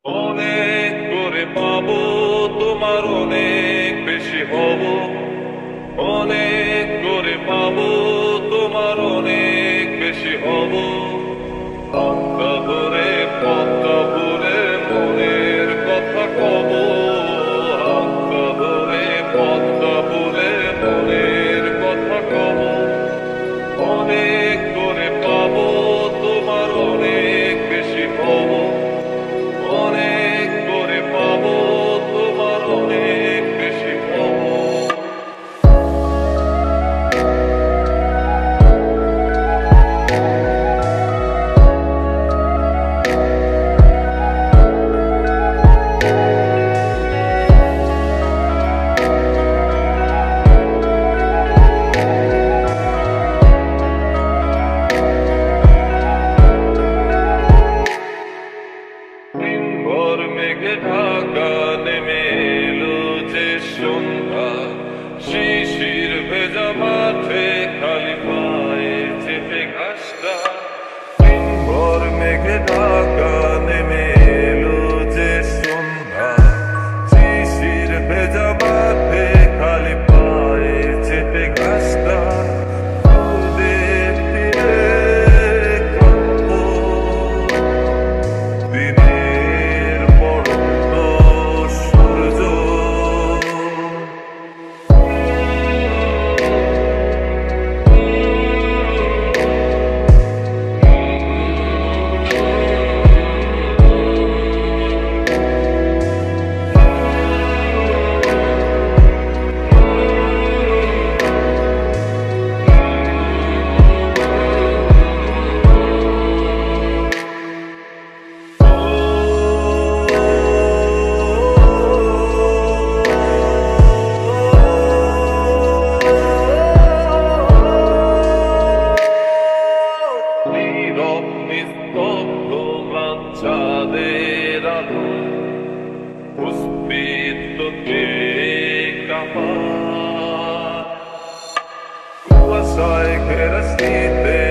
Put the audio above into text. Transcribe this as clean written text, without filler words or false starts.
অনেক করে পাবো, তোমার অনেক বেশি হব। অনেক করে পাবো, তোমার অনেক বেশি হব। হাতটা ধরে পথটা ভুলে মনের কথা কব। হাতটা ধরে পথটা ভুলে মনের কথা কব। অনেক করে পাবো, তোমার অনেক বেশি হব। অনেক করে পাবো, তোমার অনেক বেশি পাবো। দিনভর মেঘে ঢাকা নেমে এলো যে সন্ধ্যা, শিশির ভেজা মাঠে খালি পায়ে চেপে ঘাসটা। দিনভর মেঘে ঢাকা নেমে এলো যে সন্ধ্যা, শিশির ভেজা মাঠে খালি পায়ে চেপে ঘাসটা। রোদের তীরে ক্লান্ত দিনের পড়ন্ত সূর্য, নীরব নিস্তব্ধ চাঁদের আলো, পুষ্পিতকে কাপা কুয়াশায় ঘেরা শীতে